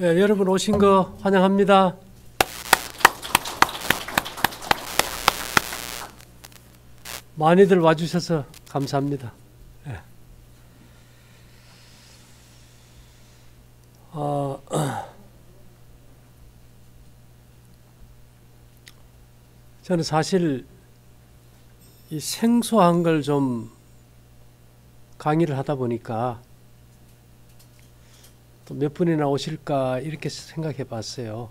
예, 여러분 오신 거 환영합니다. 많이들 와주셔서 감사합니다. 예. 저는 사실 이 생소한 걸 좀 강의를 하다 보니까 또 몇 분이나 오실까 이렇게 생각해 봤어요.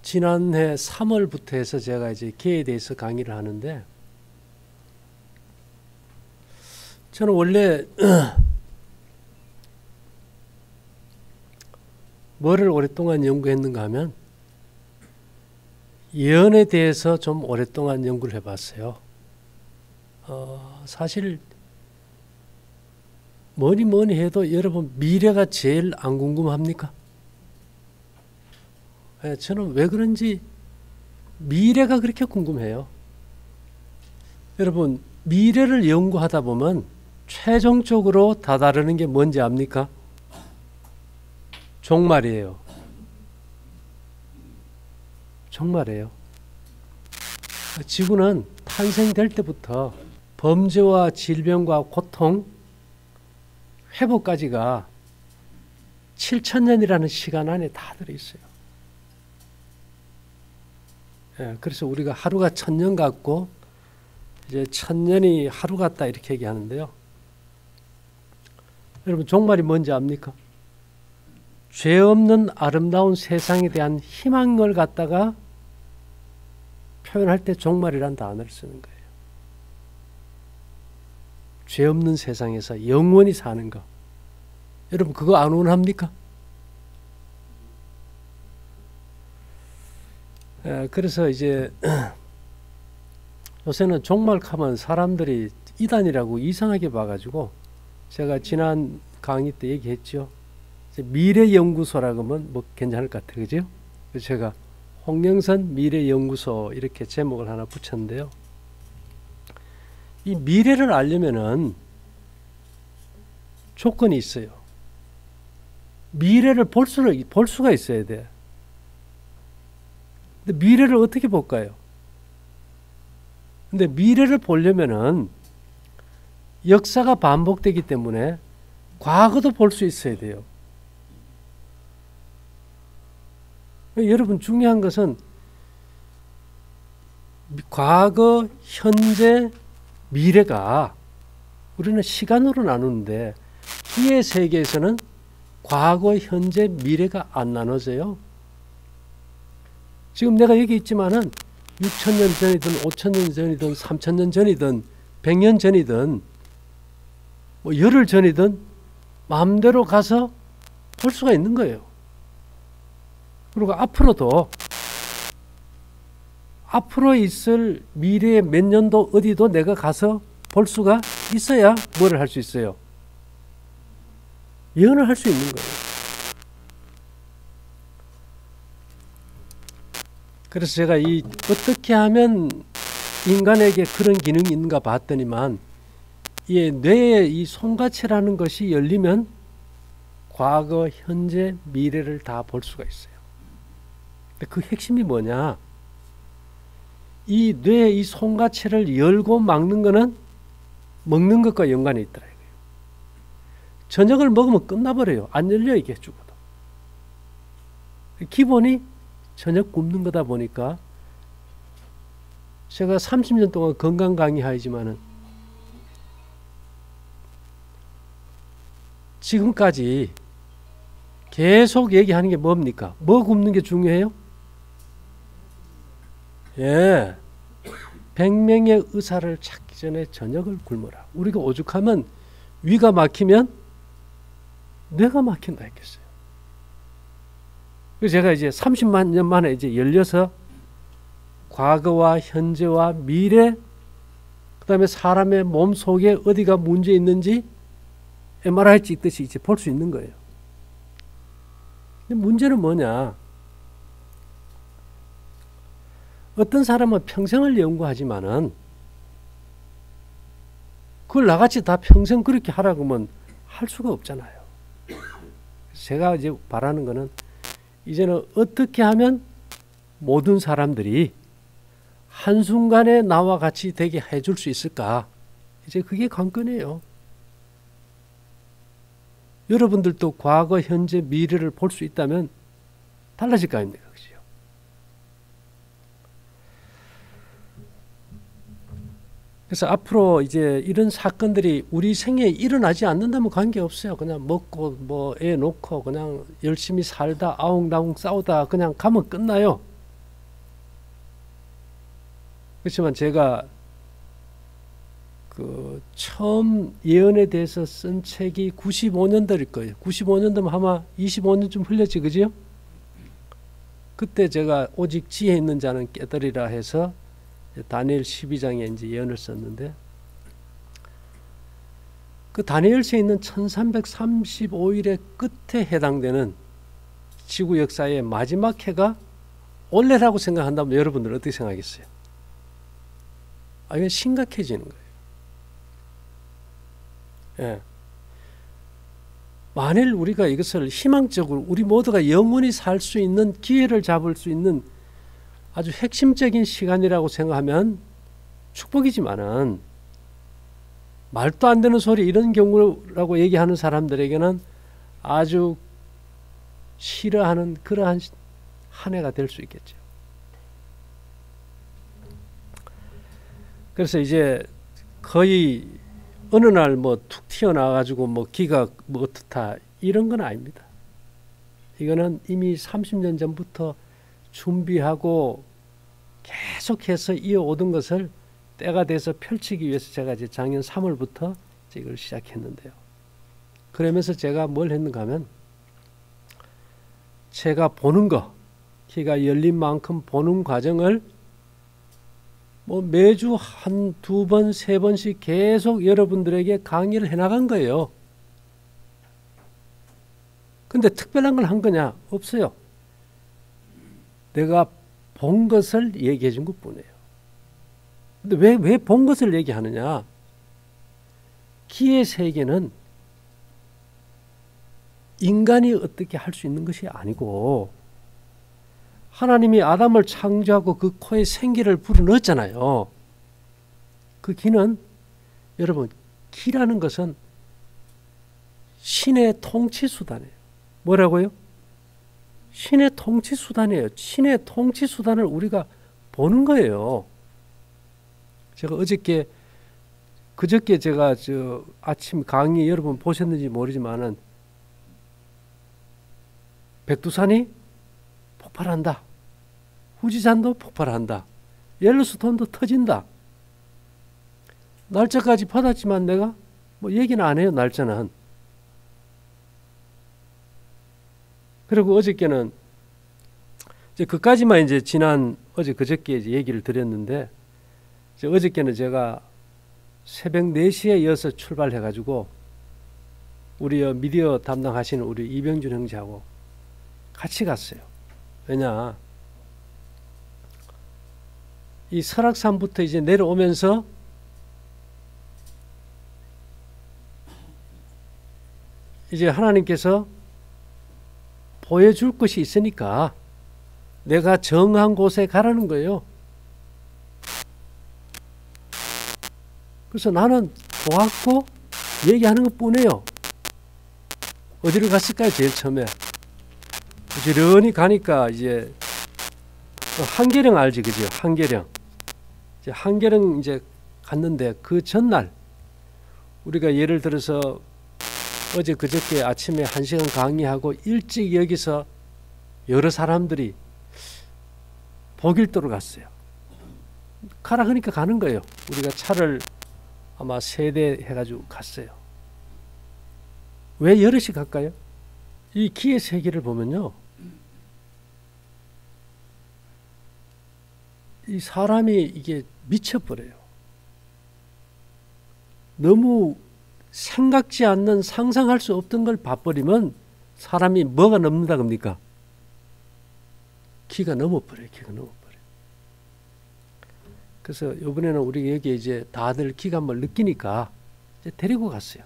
지난해 3월부터 해서 제가 이제 개에 대해서 강의를 하는데, 저는 원래 뭐를 오랫동안 연구했는가 하면 예언에 대해서 좀 오랫동안 연구를 해봤어요. 사실 뭐니 해도 여러분 미래가 제일 안 궁금합니까? 예, 저는 왜 그런지 미래가 그렇게 궁금해요. 여러분 미래를 연구하다 보면 최종적으로 다다르는 게 뭔지 압니까? 종말이에요. 종말이에요. 지구는 탄생될 때부터 범죄와 질병과 고통, 회복까지가 7,000년이라는 시간 안에 다 들어있어요. 예, 그래서 우리가 하루가 1,000년 같고 이제 1,000년이 하루 같다 이렇게 얘기하는데요. 여러분 종말이 뭔지 압니까? 죄 없는 아름다운 세상에 대한 희망을 갖다가 표현할 때 종말이란 단어를 쓰는 거예요. 죄 없는 세상에서 영원히 사는 거. 여러분 그거 안 원합니까? 그래서 이제 요새는 종말하면 사람들이 이단이라고 이상하게 봐가지고 제가 지난 강의 때 얘기했죠. 미래연구소라고 하면 뭐 괜찮을 것 같아요. 그죠? 그래서 제가 홍영선 미래연구소 이렇게 제목을 하나 붙였는데요. 이 미래를 알려면은 조건이 있어요. 미래를 볼 수가 있어야 돼. 근데 미래를 어떻게 볼까요? 근데 미래를 보려면은 역사가 반복되기 때문에 과거도 볼 수 있어야 돼요. 여러분 중요한 것은 과거, 현재, 미래가 우리는 시간으로 나누는데 기의 세계에서는 과거, 현재, 미래가 안 나눠져요. 지금 내가 여기 있지만은 6,000년 전이든 5,000년 전이든 3,000년 전이든 100년 전이든 뭐 열흘 전이든 마음대로 가서 볼 수가 있는 거예요. 그리고 앞으로도 앞으로 있을 미래의 몇 년도 어디도 내가 가서 볼 수가 있어야 뭐를 할 수 있어요? 예언을 할 수 있는 거예요. 그래서 제가 어떻게 하면 인간에게 그런 기능이 있는가 봤더니만 이 뇌의 이 송가체라는 것이 열리면 과거, 현재, 미래를 다 볼 수가 있어요. 근데 그 핵심이 뭐냐? 이 뇌의 이 송가체를 열고 막는 거는 먹는 것과 연관이 있더라. 저녁을 먹으면 끝나버려요. 안 열려 이게 죽어도. 기본이 저녁 굶는 거다 보니까 제가 30년 동안 건강 강의하지만은 지금까지 계속 얘기하는 게 뭡니까? 뭐 굶는 게 중요해요? 예. 100명의 의사를 찾기 전에 저녁을 굶어라. 우리가 오죽하면 위가 막히면 뇌가 막힌다 했겠어요. 그래서 제가 이제 30만 년 만에 이제 열려서 과거와 현재와 미래, 그 다음에 사람의 몸 속에 어디가 문제 있는지 MRI 찍듯이 이제 볼 수 있는 거예요. 근데 문제는 뭐냐? 어떤 사람은 평생을 연구하지만은 그걸 나같이 다 평생 그렇게 하라고 하면 할 수가 없잖아요. 제가 이제 바라는 거는 이제는 어떻게 하면 모든 사람들이 한순간에 나와 같이 되게 해줄 수 있을까? 이제 그게 관건이에요. 여러분들도 과거, 현재, 미래를 볼 수 있다면 달라질 거 아닙니까? 그죠? 그래서 앞으로 이제 이런 사건들이 우리 생애에 일어나지 않는다면 관계없어요. 그냥 먹고 뭐 애 놓고 그냥 열심히 살다 아웅다웅 싸우다 그냥 가면 끝나요. 그렇지만 제가 그 처음 예언에 대해서 쓴 책이 95년도일 거예요. 95년도면 아마 25년쯤 흘렸지, 그죠? 그때 제가 오직 지혜 있는 자는 깨달으리라 해서 다니엘 12장에 이제 예언을 썼는데, 그 다니엘서에 있는 1335일의 끝에 해당되는 지구 역사의 마지막 해가 올해라고 생각한다면 여러분들은 어떻게 생각하겠어요? 이건 심각해지는 거예요. 예. 만일 우리가 이것을 희망적으로 우리 모두가 영원히 살 수 있는 기회를 잡을 수 있는 아주 핵심적인 시간이라고 생각하면 축복이지만은, 말도 안 되는 소리 이런 경우라고 얘기하는 사람들에게는 아주 싫어하는 그러한 한 해가 될 수 있겠죠. 그래서 이제 거의 어느 날 뭐 툭 튀어나와가지고 뭐 기가 뭐 어떻다 이런 건 아닙니다. 이거는 이미 30년 전부터 준비하고 계속해서 이어오던 것을 때가 돼서 펼치기 위해서 제가 이제 작년 3월부터 이걸 시작했는데요. 그러면서 제가 뭘 했는가 하면, 제가 보는 거, 기가 열린 만큼 보는 과정을 뭐 매주 한 두 번, 세 번씩 계속 여러분들에게 강의를 해나간 거예요. 근데 특별한 걸 한 거냐? 없어요. 내가 본 것을 얘기해 준 것뿐이에요. 근데 왜 본 것을 얘기하느냐? 기의 세계는 인간이 어떻게 할 수 있는 것이 아니고, 하나님이 아담을 창조하고 그 코에 생기를 불어넣었잖아요. 그 기는, 여러분, 기라는 것은 신의 통치 수단이에요. 뭐라고요? 신의 통치 수단이에요. 신의 통치 수단을 우리가 보는 거예요. 제가 그저께 제가 아침 강의 여러분 보셨는지 모르지만은, 백두산이 폭발한다. 후지산도 폭발한다. 옐로스톤도 터진다. 날짜까지 받았지만 내가 뭐 얘기는 안 해요. 날짜는. 그리고 어저께는 이제 그까지만 이제 어제 그저께 이제 얘기를 드렸는데, 어저께는 제가 새벽 4시에 이어서 출발해가지고 우리 미디어 담당하시는 우리 이병준 형제하고 같이 갔어요. 왜냐, 이 설악산부터 이제 내려오면서 이제 하나님께서 보여줄 것이 있으니까 내가 정한 곳에 가라는 거예요. 그래서 나는 보았고 얘기하는 것 뿐이에요. 어디를 갔을까요? 제일 처음에 부지런히 가니까 이제 한계령 알지, 그죠? 한계령. 이제 한계령 이제 갔는데, 그 전날 우리가 예를 들어서 어제 그저께 아침에 1시간 강의하고 일찍 여기서 여러 사람들이 복일도로 갔어요. 가라 하니까 가는 거예요. 우리가 차를 아마 3대 해가지고 갔어요. 왜 여럿이 갈까요? 이 기의 세계를 보면요, 이 사람이 이게 미쳐버려요. 너무 생각지 않는, 상상할 수 없던 걸 봐버리면 사람이 뭐가 넘는다 겁니까? 기가 넘어버려요. 기가 넘어버려요. 그래서 이번에는 우리 여기 이제 다들 기가 한번 느끼니까 이제 데리고 갔어요.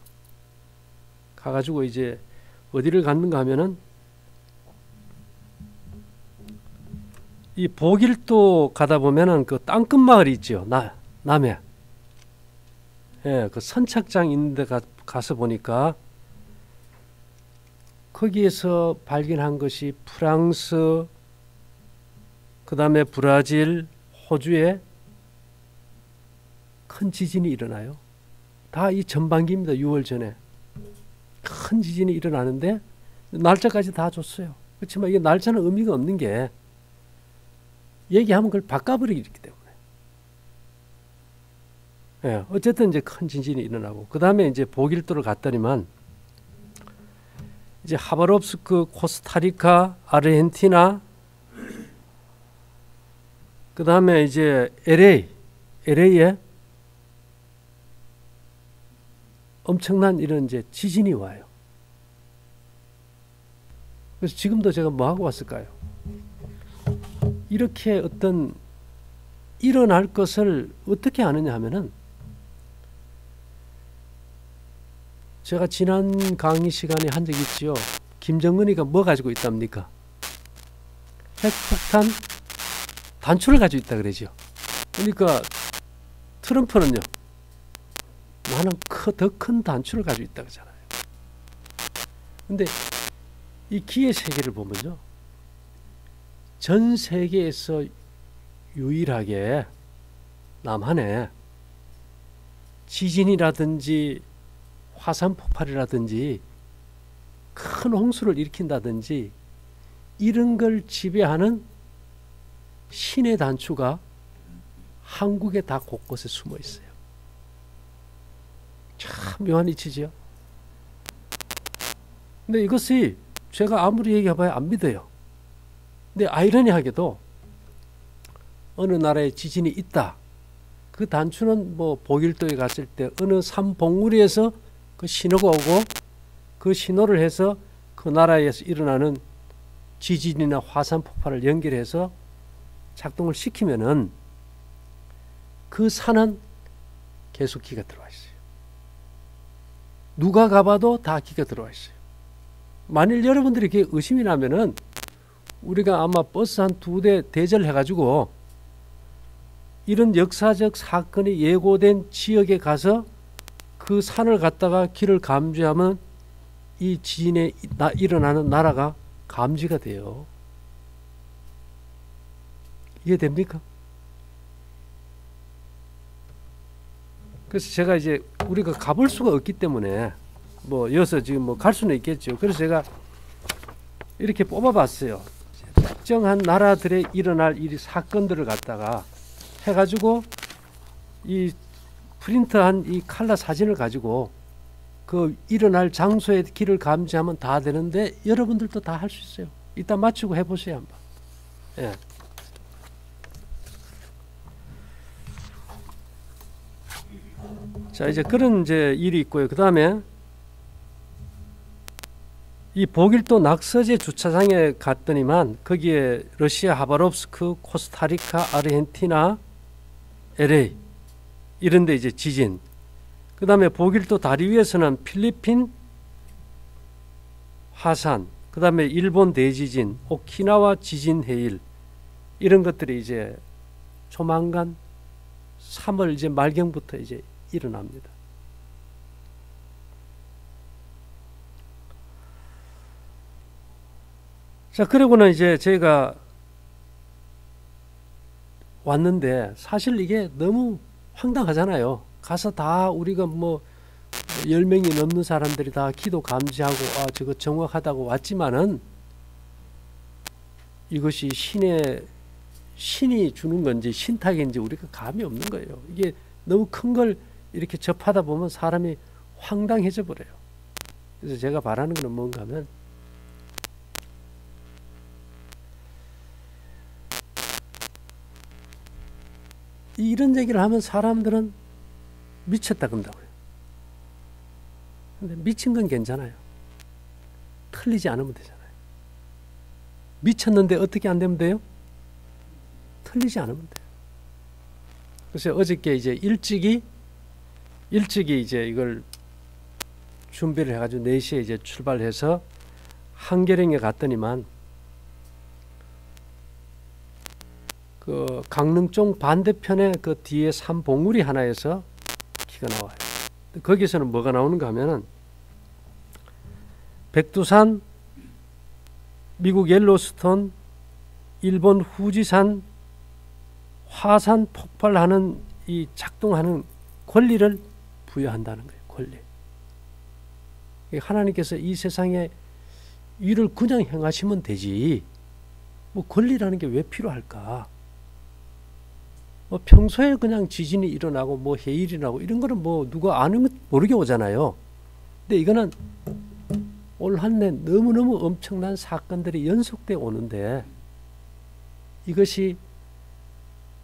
가가지고 이제 어디를 갔는가 하면은 이 보길도 가다 보면은 그 땅끝 마을이 있죠. 남해. 예, 그 선착장 있는 데 가서 보니까 거기에서 발견한 것이 프랑스, 그 다음에 브라질, 호주에 큰 지진이 일어나요. 다 이 전반기입니다. 6월 전에. 큰 지진이 일어나는데 날짜까지 다 줬어요. 그렇지만 이게 날짜는 의미가 없는 게 얘기하면 그걸 바꿔버리기 때문에. 예, 어쨌든 이제 큰 지진이 일어나고 그 다음에 이제 보길도를 갔더니만 이제 하바롭스크, 코스타리카, 아르헨티나, 그 다음에 이제 LA에 엄청난 이런 이제 지진이 와요. 그래서 지금도 제가 뭐 하고 왔을까요? 이렇게 어떤 일어날 것을 어떻게 아느냐 하면은 제가 지난 강의 시간에 한 적이 있지요. 김정은이가 뭐 가지고 있답니까? 핵폭탄 단추를 가지고 있다 그러죠. 그러니까 트럼프는요. 나는 더 큰 단추를 가지고 있다 그러잖아요. 근데 이 기의 세계를 보면요. 전 세계에서 유일하게 남한에 지진이라든지 화산 폭발이라든지 큰 홍수를 일으킨다든지 이런 걸 지배하는 신의 단추가 한국에 다 곳곳에 숨어 있어요. 참 묘한 이치지요. 근데 이것이 제가 아무리 얘기해봐야 안 믿어요. 근데 아이러니하게도 어느 나라에 지진이 있다. 그 단추는 뭐 보길도에 갔을 때 어느 산 봉우리에서 그 신호가 오고 그 신호를 해서 그 나라에서 일어나는 지진이나 화산 폭발을 연결해서 작동을 시키면은 그 산은 계속 기가 들어와 있어요. 누가 가봐도 다 기가 들어와 있어요. 만일 여러분들이 그게 의심이 나면은 우리가 아마 버스 한 2대 대절해가지고 이런 역사적 사건이 예고된 지역에 가서 그 산을 갔다가 길을 감지하면 이 지진에 일어나는 나라가 감지가 돼요. 이해됩니까? 그래서 제가 이제 우리가 가볼 수가 없기 때문에 뭐 여기서 지금 뭐 갈 수는 있겠죠. 그래서 제가 이렇게 뽑아봤어요. 특정한 나라들에 일어날 이 사건들을 갖다가 해가지고 이 프린트한 이 칼라 사진을 가지고 그 일어날 장소의 길을 감지하면 다 되는데 여러분들도 다 할 수 있어요. 이따 맞추고 해보세요 한번. 예. 자 이제 그런 이제 일이 있고요. 그 다음에 이 보길도 낙서제 주차장에 갔더니만 거기에 러시아 하바롭스크, 코스타리카, 아르헨티나, LA 이런 데 이제 지진. 그 다음에 보길도 다리 위에서는 필리핀 화산, 그 다음에 일본 대지진, 오키나와 지진 해일 이런 것들이 이제 조만간 3월 이제 말경부터 이제 일어납니다. 자, 그러고는 이제 저희가 왔는데 사실 이게 너무 황당하잖아요. 가서 다 우리가 뭐 10명이 넘는 사람들이 다 기도 감지하고 아 저거 정확하다고 왔지만은 이것이 신이 주는 건지 신탁인지 우리가 감이 없는 거예요. 이게 너무 큰 걸 이렇게 접하다 보면 사람이 황당해져 버려요. 그래서 제가 바라는 건 뭔가 하면 이런 얘기를 하면 사람들은 미쳤다 그런다고요. 근데 미친 건 괜찮아요. 틀리지 않으면 되잖아요. 미쳤는데 어떻게 안 되면 돼요? 틀리지 않으면 돼요. 그래서 어저께 이제 일찍이 일찍이 이제 이걸 준비를 해가지고 4시에 이제 출발해서 한계령에 갔더니만 그 강릉쪽 반대편에 그 뒤에 산 봉우리 하나에서 기가 나와요. 거기서는 뭐가 나오는가 하면은 백두산, 미국 옐로스톤, 일본 후지산, 화산 폭발하는 이 작동하는 권리를 부여한다는 거예요. 권리. 하나님께서 이 세상에 일을 그냥 행하시면 되지. 뭐 권리라는 게 왜 필요할까? 뭐 평소에 그냥 지진이 일어나고 뭐 해일이 나고 이런 거는 뭐 누가 아는 모르게 오잖아요. 근데 이거는 올 한 해 너무너무 엄청난 사건들이 연속돼 오는데 이것이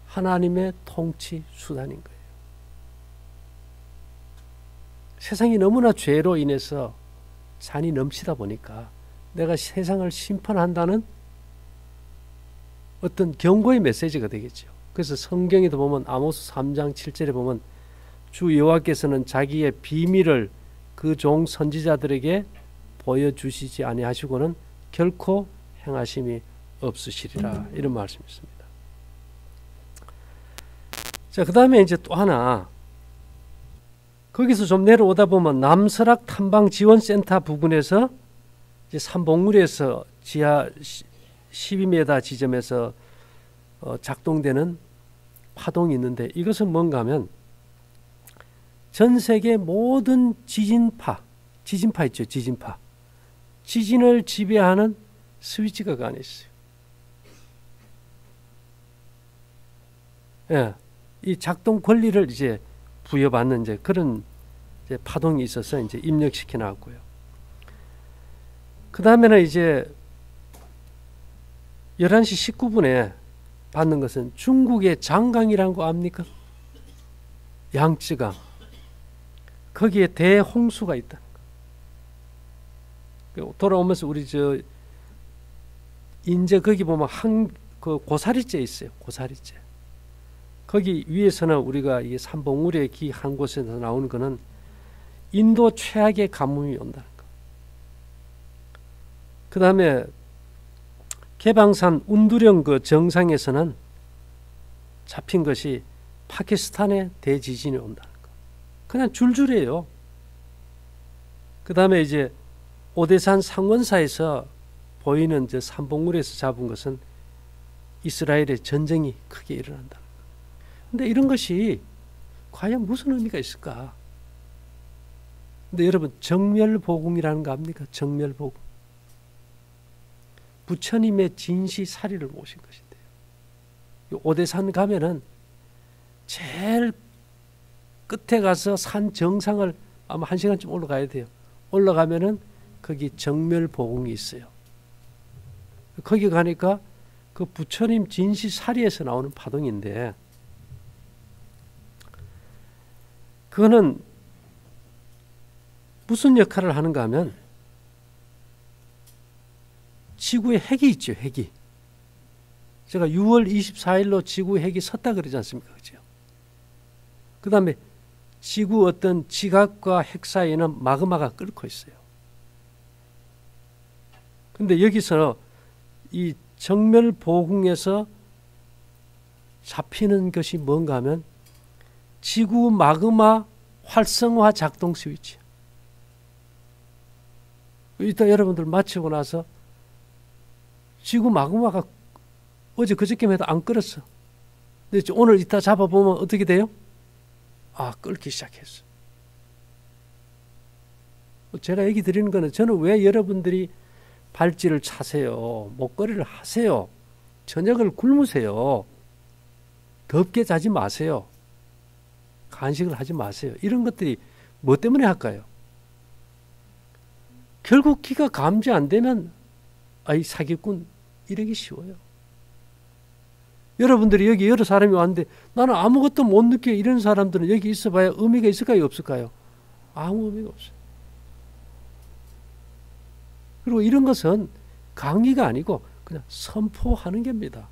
하나님의 통치 수단인 거예요. 세상이 너무나 죄로 인해서 잔이 넘치다 보니까 내가 세상을 심판한다는 어떤 경고의 메시지가 되겠죠. 그래서 성경에도 보면 아모스 3장 7절에 보면 주 여호와께서는 자기의 비밀을 그 종 선지자들에게 보여주시지 아니하시고는 결코 행하심이 없으시리라 이런 말씀이 있습니다. 자, 그 다음에 이제 또 하나 거기서 좀 내려오다 보면 남설악 탐방지원센터 부근에서 이제 산봉우리에서 지하 12m 지점에서 작동되는 파동이 있는데 이것은 뭔가 하면 전 세계 모든 지진파 있죠. 지진파. 지진을 지배하는 스위치가 그 안에 있어요. 예, 이 작동 권리를 이제 부여받는 이제 그런 이제 파동이 있어서 이제 입력시켜 놨고요. 그 다음에는 이제 11시 19분에 받는 것은 중국의 장강이라는 거 압니까? 양쯔강. 거기에 대홍수가 있다. 돌아오면서 우리 저 인제 거기 보면 그 고사리째 있어요. 고사리째. 거기 위에서는 우리가 이 산봉우리의 기 한 곳에서 나오는 거는 인도 최악의 가뭄이 온다는 거. 그 다음에 개방산 운두령 그 정상에서는 잡힌 것이 파키스탄의 대지진이 온다는 거. 그냥 줄줄이에요. 그 다음에 이제 오대산 상원사에서 보이는 저 산봉우리에서 잡은 것은 이스라엘의 전쟁이 크게 일어난다. 근데 이런 것이 과연 무슨 의미가 있을까? 근데 여러분 정멸보궁이라는 거 압니까? 정멸보궁. 부처님의 진시사리를 모신 것인데요. 오대산 가면은 제일 끝에 가서 산 정상을 아마 1시간쯤 올라가야 돼요. 올라가면은 거기 정멸보궁이 있어요. 거기 가니까 그 부처님 진시사리에서 나오는 파동인데 그거는 무슨 역할을 하는가 하면 지구에 핵이 있죠. 핵이. 제가 6월 24일로 지구에 핵이 섰다 그러지 않습니까? 그죠? 그 다음에 지구 어떤 지각과 핵 사이에는 마그마가 끓고 있어요. 근데 여기서 이 정멸보궁에서 잡히는 것이 뭔가 하면 지구 마그마 활성화 작동 스위치. 이따 여러분들 마치고 나서 지구 마그마가 어제 그저께만 해도 안 끓었어. 근데 오늘 이따 잡아보면 어떻게 돼요? 아, 끓기 시작했어. 제가 얘기 드리는 거는 저는 왜 여러분들이 발찌를 차세요. 목걸이를 하세요. 저녁을 굶으세요. 덥게 자지 마세요. 간식을 하지 마세요. 이런 것들이 뭐 때문에 할까요? 결국 기가 감지 안 되면 아이 사기꾼 이러기 쉬워요. 여러분들이 여기 여러 사람이 왔는데 나는 아무것도 못 느껴 이런 사람들은 여기 있어봐야 의미가 있을까요? 없을까요? 아무 의미가 없어요. 그리고 이런 것은 강의가 아니고 그냥 선포하는 겁니다.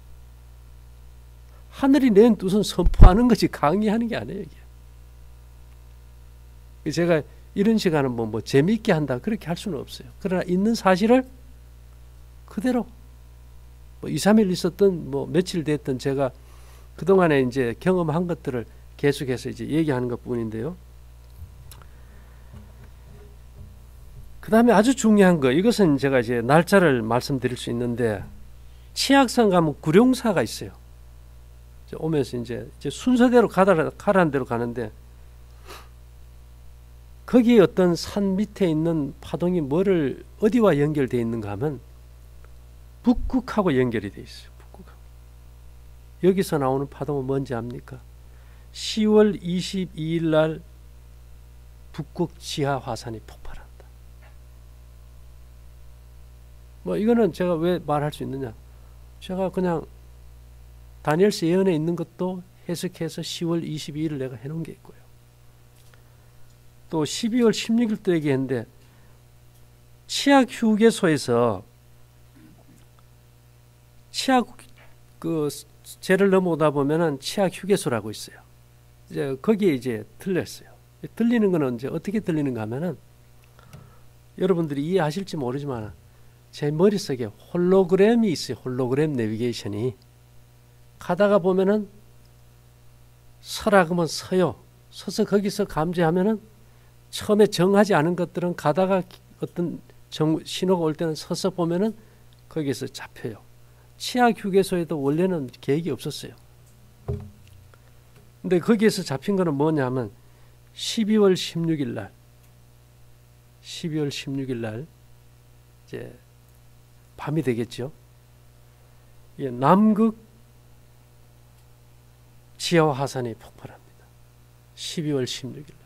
하늘이 낸 뜻은 선포하는 것이 강의하는 게 아니에요. 이게. 제가 이런 시간은 뭐 재미있게 한다 그렇게 할 수는 없어요. 그러나 있는 사실을 그대로 뭐 2, 3일 있었던 뭐 며칠 됐던 제가 그동안에 이제 경험한 것들을 계속해서 이제 얘기하는 것 뿐인데요. 그 다음에 아주 중요한 거, 이것은 제가 이제 날짜를 말씀드릴 수 있는데, 치악산 가면 구룡사가 있어요. 오면서 이제 순서대로 가라는 대로 가는데, 거기 어떤 산 밑에 있는 파동이 어디와 연결되어 있는가 하면, 북극하고 연결이 되어 있어요. 북극하고. 여기서 나오는 파동은 뭔지 압니까? 10월 22일 날 북극 지하 화산이 폭발한다. 뭐 이거는 제가 왜 말할 수 있느냐? 제가 그냥 다니엘서 예언에 있는 것도 해석해서 10월 22일을 내가 해놓은 게 있고요. 또 12월 16일도 얘기했는데, 치악 휴게소에서 치악 그 제를 넘어오다 보면은 치악 휴게소라고 있어요. 이제 거기에 이제 들렸어요. 들리는 거는 이제 어떻게 들리는가 하면은, 여러분들이 이해하실지 모르지만 제 머릿속에 홀로그램이 있어요. 홀로그램 내비게이션이. 가다가 보면은 서라 그러면 서요. 서서 거기서 감지하면은 처음에 정하지 않은 것들은 가다가 어떤 신호가 올 때는 서서 보면은 거기서 잡혀요. 치악 휴게소에도 원래는 계획이 없었어요. 근데 거기에서 잡힌 거는 뭐냐 하면 12월 16일 날 이제 밤이 되겠죠. 남극 지하 화산이 폭발합니다. 12월 16일 날.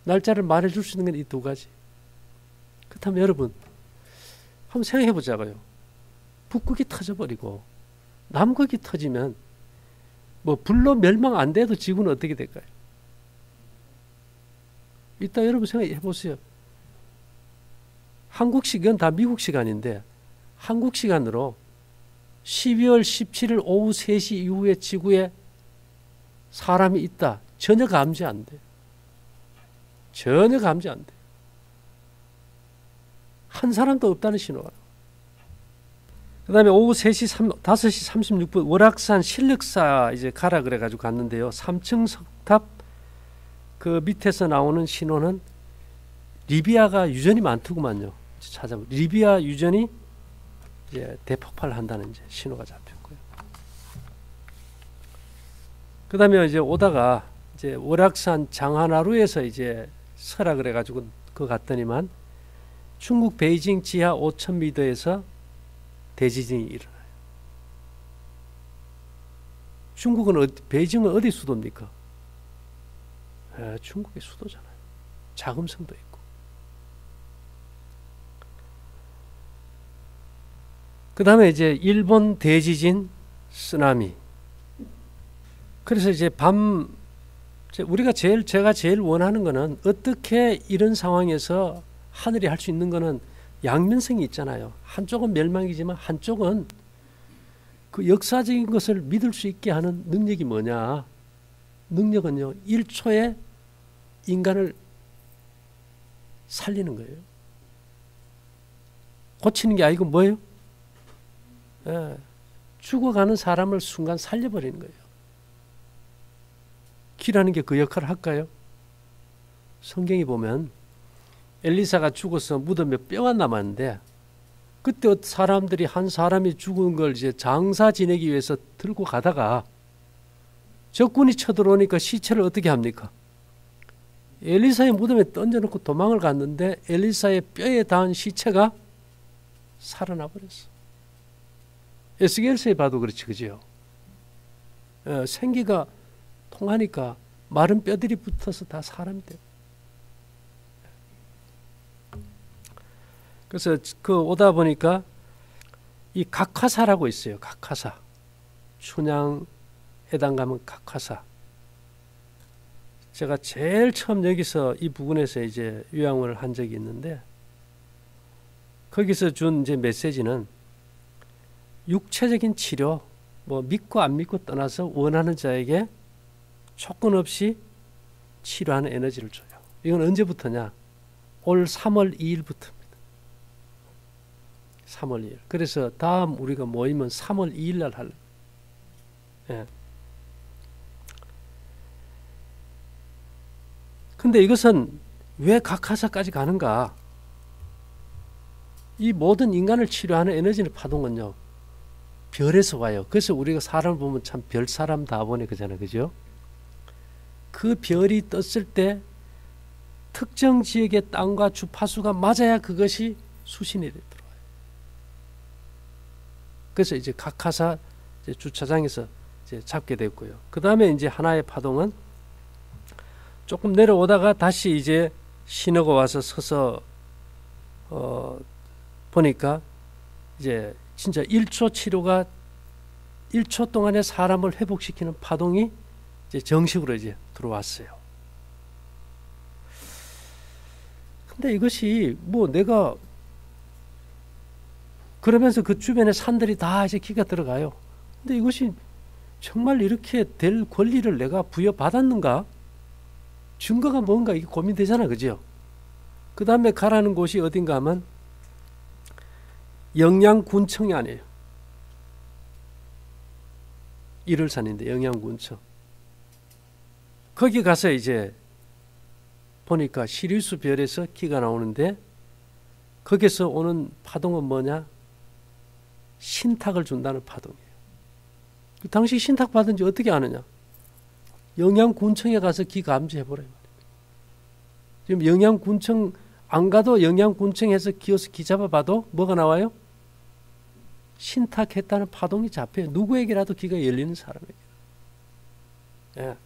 날짜를 말해줄 수 있는 건 이 두 가지. 그렇다면 여러분 한번 생각해 보자고요. 북극이 터져버리고 남극이 터지면 뭐 불로 멸망 안 돼도 지구는 어떻게 될까요? 이따 여러분 생각해 보세요. 한국 시간 다 미국 시간인데 한국 시간으로 12월 17일 오후 3시 이후에 지구에 사람이 있다. 전혀 감지 안 돼. 전혀 감지 안 돼. 한 사람도 없다는 신호가. 그 다음에 오후 5시 36분 월악산 신력사 이제 가라 그래가지고 갔는데요. 3층 석탑 그 밑에서 나오는 신호는 리비아가 유전이 많더구만요. 찾아보면 리비아 유전이 이제 대폭발을 한다는 이제 신호가 잡혔고요. 그 다음에 이제 오다가 이제 월악산 장하나루에서 이제 서라 그래가지고 그거 갔더니만 중국 베이징 지하 5,000m에서 대지진이 일어나요. 베이징은 어디 수도입니까? 중국의 수도잖아요. 자금성도 있고. 그 다음에 이제 일본 대지진 쓰나미. 그래서 이제 제가 제일 원하는 거는 어떻게 이런 상황에서 하늘이 할 수 있는 거는 양면성이 있잖아요. 한쪽은 멸망이지만 한쪽은 그 역사적인 것을 믿을 수 있게 하는 능력이 뭐냐? 능력은요, 1초에 인간을 살리는 거예요. 고치는 게 아니고 뭐예요? 죽어가는 사람을 순간 살려버리는 거예요. 기라는 게 그 역할을 할까요? 성경에 보면 엘리사가 죽어서 무덤에 뼈가 남았는데 그때 사람들이 한 사람이 죽은 걸 이제 장사 지내기 위해서 들고 가다가 적군이 쳐들어오니까 시체를 어떻게 합니까? 엘리사의 무덤에 던져놓고 도망을 갔는데 엘리사의 뼈에 닿은 시체가 살아나 버렸어. 에스겔서에 봐도 그렇지, 그죠? 생기가 통하니까 마른 뼈들이 붙어서 다 사람이 돼. 그래서 그 오다 보니까 이 각화사라고 있어요. 각화사. 춘향 해당 가면 각화사. 제가 제일 처음 여기서 이 부근에서 이제 요양을 한 적이 있는데 거기서 준 이제 메시지는 육체적인 치료, 뭐 믿고 안 믿고 떠나서 원하는 자에게 조건 없이 치료하는 에너지를 줘요. 이건 언제부터냐? 올 3월 2일부터입니다. 3월 2일. 그래서 다음 우리가 모이면 3월 2일 날 할. 예. 근데 이것은 왜 각하사까지 가는가? 이 모든 인간을 치료하는 에너지의 파동은요, 별에서 와요. 그래서 우리가 사람을 보면 참 별 사람 다 보네 그잖아요. 그죠? 그 별이 떴을 때 특정 지역의 땅과 주파수가 맞아야 그것이 수신이 들어와요. 그래서 이제 각하사 이제 주차장에서 이제 잡게 됐고요. 그 다음에 이제 하나의 파동은 조금 내려오다가 다시 이제 신호가 와서 서서 보니까 이제 진짜 1초 치료가 1초 동안에 사람을 회복시키는 파동이 이제 정식으로 이제 들어왔어요. 근데 이것이 뭐 내가 그러면서 그 주변에 산들이 다 이제 기가 들어가요. 근데 이것이 정말 이렇게 될 권리를 내가 부여받았는가? 증거가 뭔가 이게 고민되잖아. 그죠? 그 다음에 가라는 곳이 어딘가 하면 영양군청이 아니에요. 일월산인데 영양군청. 거기 가서 이제 보니까 시리우스 별에서 기가 나오는데 거기서 오는 파동은 뭐냐? 신탁을 준다는 파동이에요. 그 당시 신탁 받은지 어떻게 아느냐? 영양군청에 가서 기 감지해보래요. 지금 영양군청 안 가도 영양군청에서 기어서 기 잡아봐도 뭐가 나와요? 신탁했다는 파동이 잡혀요. 누구에게라도 기가 열리는 사람에게. 예.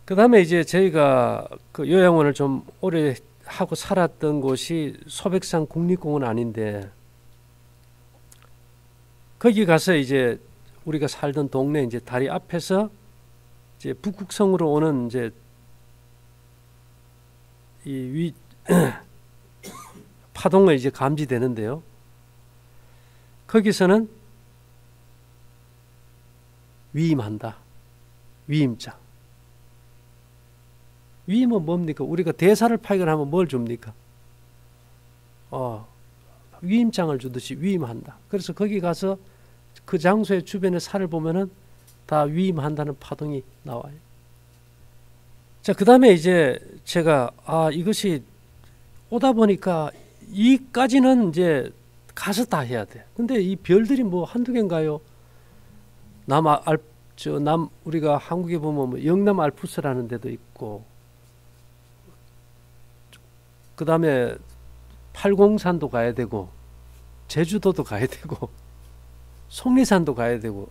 그 다음에 이제 저희가 그 요양원을 좀 오래 하고 살았던 곳이 소백산 국립공원 아닌데 거기 가서 이제 우리가 살던 동네 이제 다리 앞에서 이제 북극성으로 오는 이제 이 파동을 이제 감지되는데요. 거기서는 위임한다. 위임장. 위임은 뭡니까? 우리가 대사를 발견하면 뭘 줍니까? 위임장을 주듯이 위임한다. 그래서 거기 가서 그 장소의 주변의 산을 보면은 다 위임한다는 파동이 나와요. 자, 그 다음에 이제 제가 이것이 오다 보니까 이까지는 이제 가서 다 해야 돼. 근데 이 별들이 뭐 한두 개인가요? 우리가 한국에 보면 뭐 영남 알프스라는 데도 있고, 그 다음에 팔공산도 가야 되고, 제주도도 가야 되고, 속리산도 가야 되고.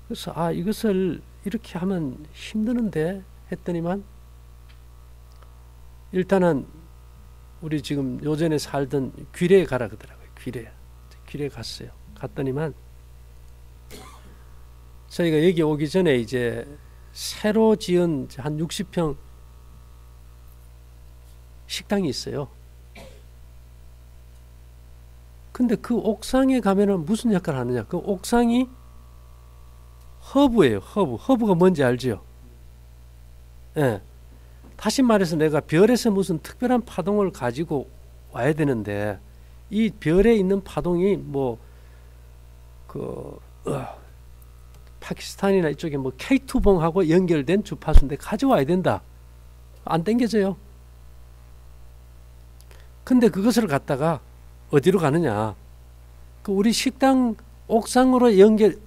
그래서 이것을 이렇게 하면 힘드는데 했더니만 일단은 우리 지금 요전에 살던 귀래에 가라 그러더라고요. 귀래에 갔어요. 갔더니만 저희가 여기 오기 전에 이제 새로 지은 한 60평 식당이 있어요. 근데 그 옥상에 가면은 무슨 역할을 하느냐? 그 옥상이 허브예요. 허브가 뭔지 알죠? 예. 다시 말해서 내가 별에서 무슨 특별한 파동을 가지고 와야 되는데 이 별에 있는 파동이 파키스탄이나 이쪽에 뭐 K2봉하고 연결된 주파수인데 가져와야 된다. 안 땡겨져요. 근데 그것을 갖다가 어디로 가느냐? 그 우리 식당 옥상으로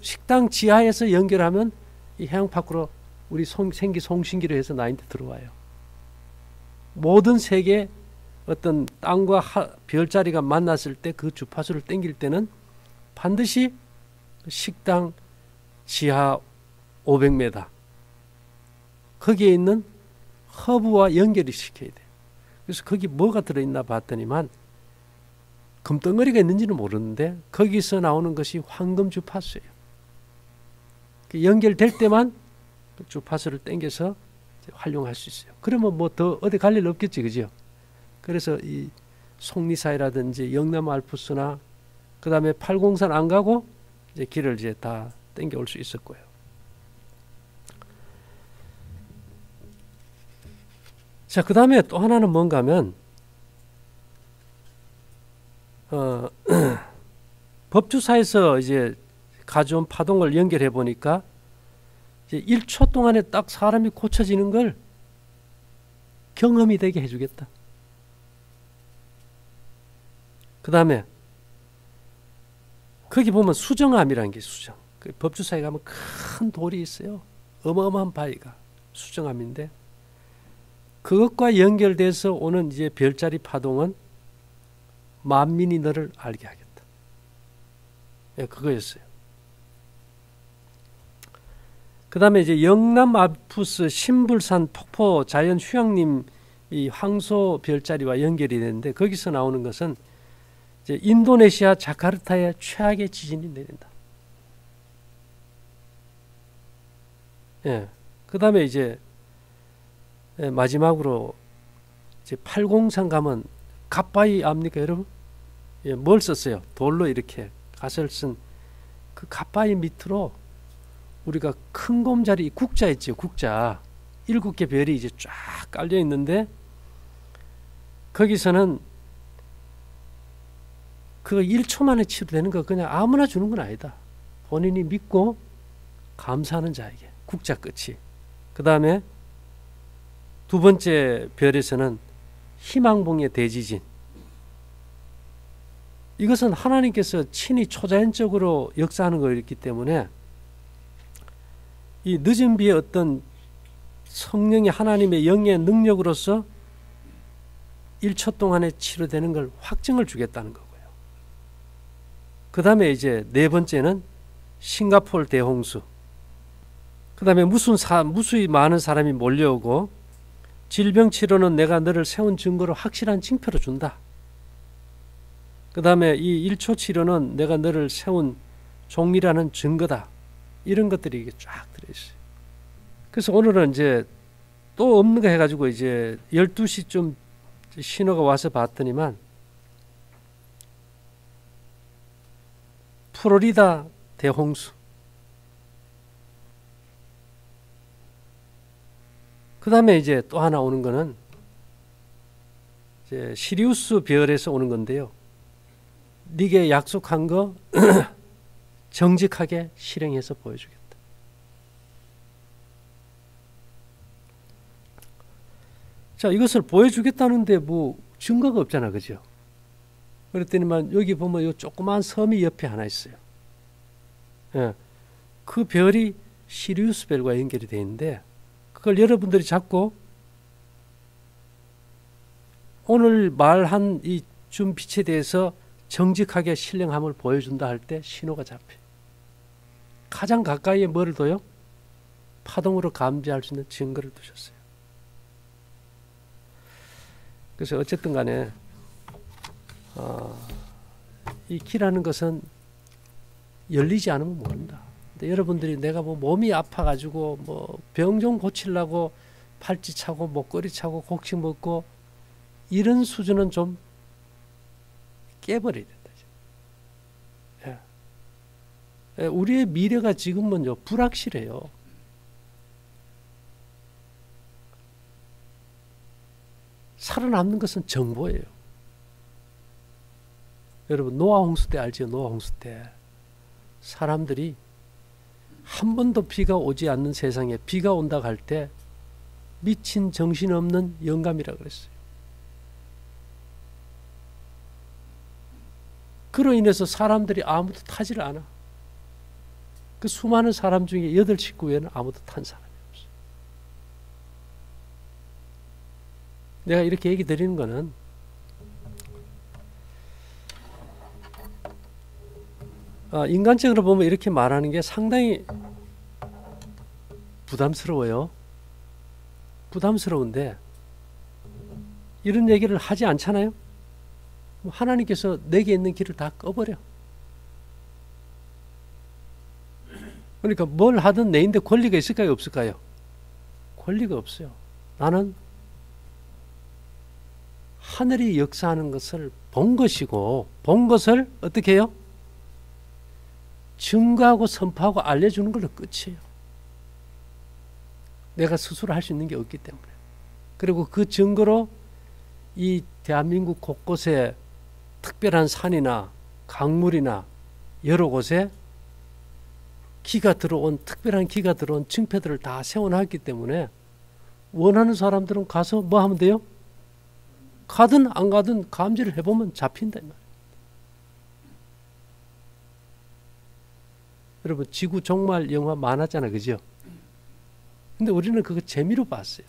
식당 지하에서 연결하면 이 해양 밖으로 우리 송신기로 해서 나인데 들어와요. 모든 세계 어떤 땅과 별자리가 만났을 때 그 주파수를 땡길 때는 반드시 식당 지하 500m 거기에 있는 허브와 연결이 시켜야 돼요. 그래서 거기 뭐가 들어있나 봤더니만 금덩어리가 있는지는 모르는데 거기서 나오는 것이 황금 주파수예요. 연결될 때만 주파수를 땡겨서 활용할 수 있어요. 그러면 뭐 더 어디 갈 일 없겠지, 그죠? 그래서 이 속리사이라든지 영남 알프스나 그 다음에 팔공산 안 가고 이제 길을 이제 다 땡겨 올 수 있었고요. 자, 그 다음에 또 하나는 뭔가 하면 법주사에서 이제 가져온 파동을 연결해 보니까 이제 1초 동안에 딱 사람이 고쳐지는 걸 경험이 되게 해주겠다. 그 다음에 거기 보면 수정암이라는 게 수정. 그 법주사에 가면 큰 돌이 있어요. 어마어마한 바위가 수정암인데 그것과 연결돼서 오는 이제 별자리 파동은 만민이 너를 알게 하겠다. 예, 그거였어요. 그 다음에 이제 영남 알프스 신불산 폭포 자연 휴양림 이 황소 별자리와 연결이 되는데 거기서 나오는 것은 이제 인도네시아 자카르타에 최악의 지진이 내린다. 예. 그 다음에 이제 마지막으로 이제 803 가면 갓바위 압니까 여러분? 예, 뭘 썼어요? 돌로 이렇게 갓을 쓴 그 갓바위 밑으로 우리가 큰 곰자리 국자 있죠. 국자 7개 별이 이제 쫙 깔려 있는데 거기서는 그거 1초 만에 치료되는 거 그냥 아무나 주는 건 아니다. 본인이 믿고 감사하는 자에게 국자 끝이. 그 다음에 두 번째 별에서는 희망봉의 대지진. 이것은 하나님께서 친히 초자연적으로 역사하는 거였기 때문에 이 늦은 비의 어떤 성령의 하나님의 영의 능력으로서 1초 동안에 치료되는 걸 확증을 주겠다는 거고요. 그 다음에 이제 네 번째는 싱가포르 대홍수. 그 다음에 무수히 많은 사람이 몰려오고 질병 치료는 내가 너를 세운 증거로 확실한 징표로 준다. 그 다음에 이 1초 치료는 내가 너를 세운 종이라는 증거다. 이런 것들이 이게 쫙 들어있어요. 그래서 오늘은 이제 또 없는 거 해가지고 이제 12시쯤 신호가 와서 봤더니만 플로리다 대홍수. 그 다음에 이제 또 하나 오는 거는 이제 시리우스 별에서 오는 건데요. 네게 약속한 거 정직하게 실행해서 보여주겠다. 자, 이것을 보여주겠다는데 뭐 증거가 없잖아, 그죠? 그랬더니만 여기 보면 요 조그만 섬이 옆에 하나 있어요. 예, 그 별이 시리우스 별과 연결이 되어 있는데 그걸 여러분들이 잡고 오늘 말한 이 준빛에 대해서 정직하게 신령함을 보여준다 할 때 신호가 잡혀. 가장 가까이에 뭐를 둬요? 파동으로 감지할 수 있는 증거를 두셨어요. 그래서 어쨌든 간에 이 키라는 것은 열리지 않으면 모른다. 근데 여러분들이 내가 뭐 몸이 아파가지고 뭐 병 좀 고치려고 팔찌 차고 목걸이 차고 곡식 먹고 이런 수준은 좀 깨버려야 된다. 예. 우리의 미래가 지금은요 불확실해요. 살아남는 것은 정보예요. 여러분 노아 홍수 때 알죠? 노아 홍수 때 사람들이 한 번도 비가 오지 않는 세상에 비가 온다고 할 때 미친 정신없는 영감이라고 그랬어요. 그로 인해서 사람들이 아무도 타지를 않아. 그 수많은 사람 중에 8식구에는 아무도 탄 사람이 없어요. 내가 이렇게 얘기 드리는 거는 인간적으로 보면 이렇게 말하는 게 상당히 부담스러워요. 부담스러운데 이런 얘기를 하지 않잖아요. 하나님께서 내게 있는 길을 다 꺼버려. 그러니까 뭘 하든 내인데 권리가 있을까요? 없을까요? 권리가 없어요. 나는 하늘이 역사하는 것을 본 것이고 본 것을 어떻게 해요? 증거하고 선포하고 알려주는 걸로 끝이에요. 내가 스스로 할 수 있는 게 없기 때문에. 그리고 그 증거로 이 대한민국 곳곳에 특별한 산이나 강물이나 여러 곳에 특별한 기가 들어온 증표들을 다 세워놨기 때문에 원하는 사람들은 가서 뭐 하면 돼요? 가든 안 가든 감지를 해보면 잡힌다 이 말이에요. 여러분 지구 종말 영화 많았잖아, 그죠? 근데 우리는 그거 재미로 봤어요.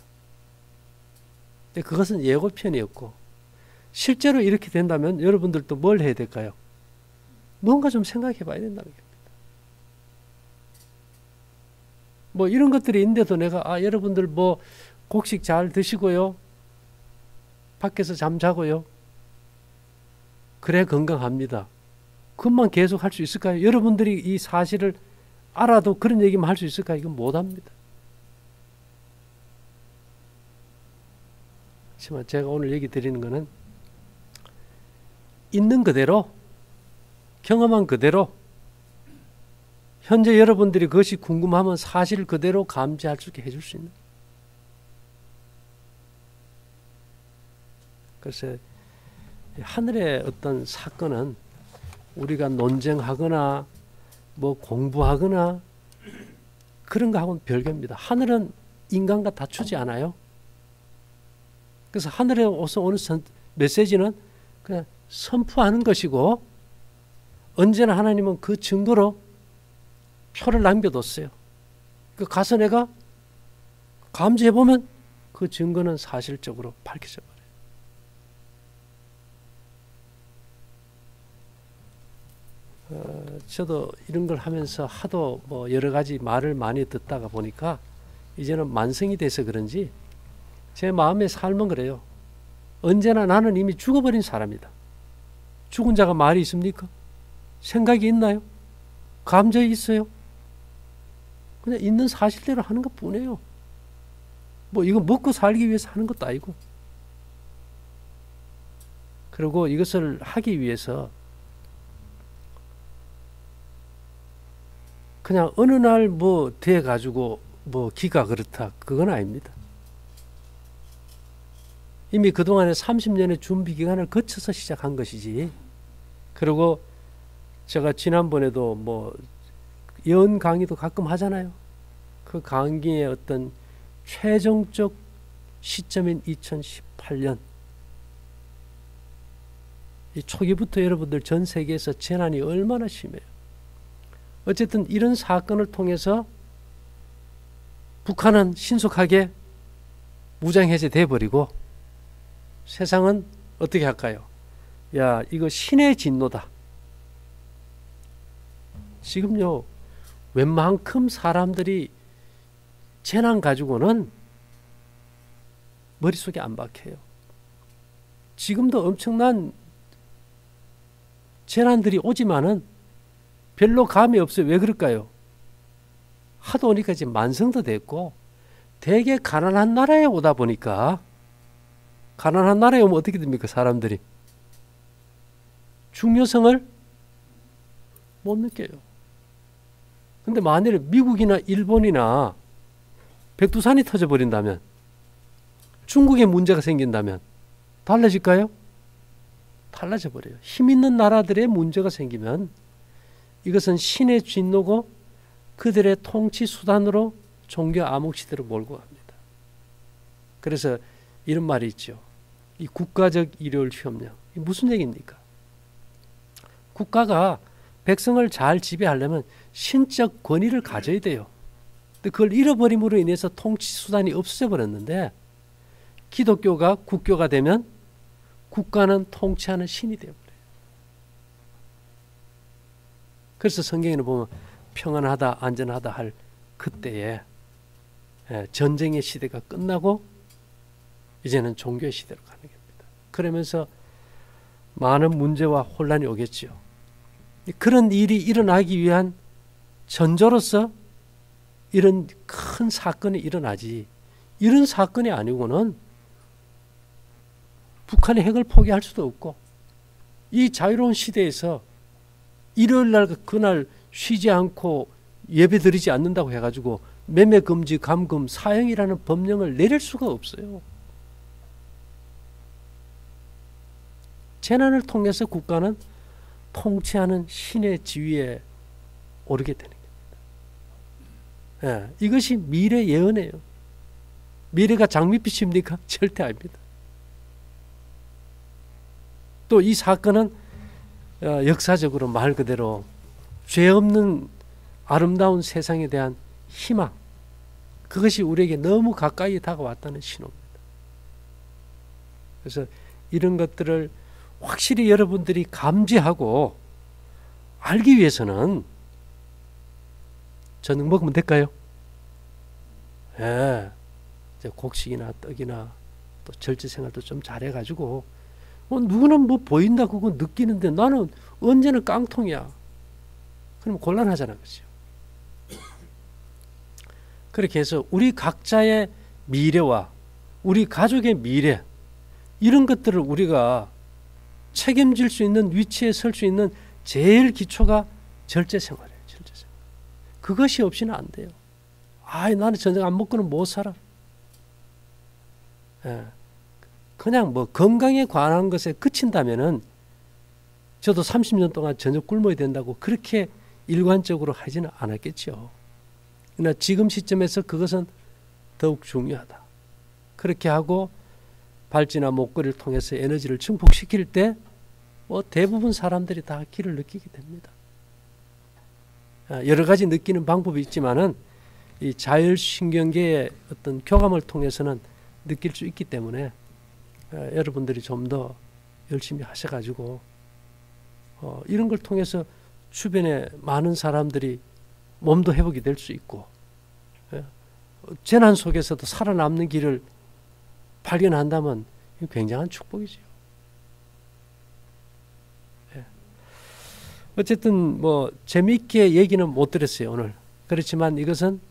근데 그것은 예고편이었고 실제로 이렇게 된다면 여러분들도 뭘 해야 될까요? 뭔가 좀 생각해 봐야 된다는 겁니다. 뭐 이런 것들이 있는데도 내가 여러분들 뭐 곡식 잘 드시고요. 밖에서 잠자고요. 그래 건강합니다. 그것만 계속 할 수 있을까요? 여러분들이 이 사실을 알아도 그런 얘기만 할 수 있을까요? 이건 못합니다. 하지만 제가 오늘 얘기 드리는 거는 있는 그대로 경험한 그대로 현재 여러분들이 그것이 궁금하면 사실 그대로 감지할 수 있게 해줄 수 있는. 그래서 하늘의 어떤 사건은 우리가 논쟁하거나 뭐 공부하거나 그런 거하고는 별개입니다. 하늘은 인간과 다투지 않아요. 그래서 하늘에 오는 메시지는 그냥 선포하는 것이고 언제나 하나님은 그 증거로 표를 남겨뒀어요. 그 가서 내가 감지해보면 그 증거는 사실적으로 밝혀져 버려요. 저도 이런 걸 하면서 하도 뭐 여러 가지 말을 많이 듣다가 보니까 이제는 만성이 돼서 그런지 제 마음의 삶은 그래요. 언제나 나는 이미 죽어버린 사람이다. 죽은 자가 말이 있습니까? 생각이 있나요? 감정이 있어요? 그냥 있는 사실대로 하는 것 뿐이에요. 뭐 이거 먹고 살기 위해서 하는 것도 아니고. 그리고 이것을 하기 위해서 그냥 어느 날 뭐 돼 가지고 뭐 기가 그렇다 그건 아닙니다. 이미 그동안에 30년의 준비 기간을 거쳐서 시작한 것이지. 그리고 제가 지난번에도 뭐 예언 강의도 가끔 하잖아요. 그 강의의 어떤 최종적 시점인 2018년 이 초기부터 여러분들 전 세계에서 재난이 얼마나 심해요. 어쨌든 이런 사건을 통해서 북한은 신속하게 무장해제돼 버리고 세상은 어떻게 할까요? 야, 이거 신의 진노다. 지금요, 웬만큼 사람들이 재난 가지고는 머릿속에 안 박혀요. 지금도 엄청난 재난들이 오지만은 별로 감이 없어요. 왜 그럴까요? 하도 오니까 이제 만성도 됐고 되게 가난한 나라에 오다 보니까 가난한 나라에 오면 어떻게 됩니까? 사람들이 중요성을 못 느껴요. 근데 만일에 미국이나 일본이나 백두산이 터져버린다면 중국에 문제가 생긴다면 달라질까요? 달라져 버려요. 힘 있는 나라들의 문제가 생기면 이것은 신의 진노고 그들의 통치 수단으로 종교 암흑시대로 몰고 갑니다. 그래서 이런 말이 있죠. 이 국가적 일요일 협력. 이게 무슨 얘기입니까? 국가가 백성을 잘 지배하려면 신적 권위를 가져야 돼요. 근데 그걸 잃어버림으로 인해서 통치 수단이 없어져 버렸는데 기독교가 국교가 되면 국가는 통치하는 신이 되어버려요. 그래서 성경에는 보면 평안하다 안전하다 할 그때에 전쟁의 시대가 끝나고 이제는 종교의 시대로 가는 겁니다. 그러면서 많은 문제와 혼란이 오겠죠. 그런 일이 일어나기 위한 전조로서 이런 큰 사건이 일어나지 이런 사건이 아니고는 북한이 핵을 포기할 수도 없고 이 자유로운 시대에서 일요일 날 그날 쉬지 않고 예배 드리지 않는다고 해가지고 매매 금지 감금 사형이라는 법령을 내릴 수가 없어요. 재난을 통해서 국가는 통치하는 신의 지위에 오르게 되는 겁니다. 예, 이것이 미래 예언이에요. 미래가 장밋빛입니까? 절대 아닙니다. 또 이 사건은 역사적으로 말 그대로 죄 없는 아름다운 세상에 대한 희망, 그것이 우리에게 너무 가까이 다가왔다는 신호입니다. 그래서 이런 것들을 확실히 여러분들이 감지하고 알기 위해서는 저녁 먹으면 될까요? 예, 이제 곡식이나 떡이나 또 절제 생활도 좀 잘해가지고 누구는 뭐 보인다 그거 느끼는데 나는 언제나 깡통이야. 그러면 곤란하잖아, 그렇죠? 그렇게 해서 우리 각자의 미래와 우리 가족의 미래, 이런 것들을 우리가 책임질 수 있는 위치에 설 수 있는 제일 기초가 절제 생활이에요. 절제 생활. 그것이 없이는 안 돼요. 나는 저녁 안 먹고는 못 살아. 예. 그냥 뭐 건강에 관한 것에 그친다면은 저도 30년 동안 저녁 굶어야 된다고 그렇게 일관적으로 하지는 않았겠죠. 그러나 지금 시점에서 그것은 더욱 중요하다. 그렇게 하고 발찌나 목걸이를 통해서 에너지를 증폭시킬 때 대부분 사람들이 다 기를 느끼게 됩니다. 여러 가지 느끼는 방법이 있지만은 이 자율신경계의 어떤 교감을 통해서는 느낄 수 있기 때문에 여러분들이 좀 더 열심히 하셔가지고 이런 걸 통해서 주변에 많은 사람들이 몸도 회복이 될 수 있고 재난 속에서도 살아남는 길을 발견한다면 굉장한 축복이죠. 어쨌든 뭐 재미있게 얘기는 못 드렸어요 오늘. 그렇지만 이것은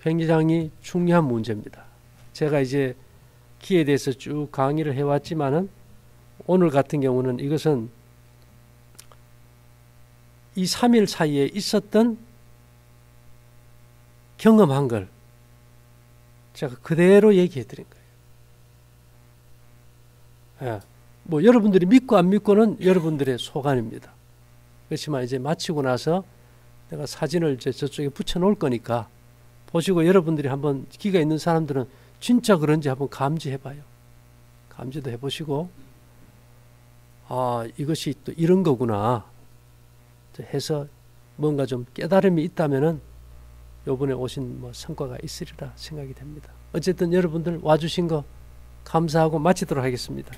굉장히 중요한 문제입니다. 제가 이제 기에 대해서 쭉 강의를 해왔지만은 오늘 같은 경우는 이것은 이 3일 사이에 있었던 경험한 걸 제가 그대로 얘기해 드린 거예요. 예. 뭐 여러분들이 믿고 안 믿고는 여러분들의 소관입니다. 그렇지만 이제 마치고 나서 내가 사진을 이제 저쪽에 붙여 놓을 거니까 보시고 여러분들이 한번 기가 있는 사람들은 진짜 그런지 한번 감지해 봐요. 감지도 해 보시고 이것이 또 이런 거구나 해서 뭔가 좀 깨달음이 있다면은 요번에 오신 뭐 성과가 있으리라 생각이 됩니다. 어쨌든 여러분들 와주신 거 감사하고 마치도록 하겠습니다.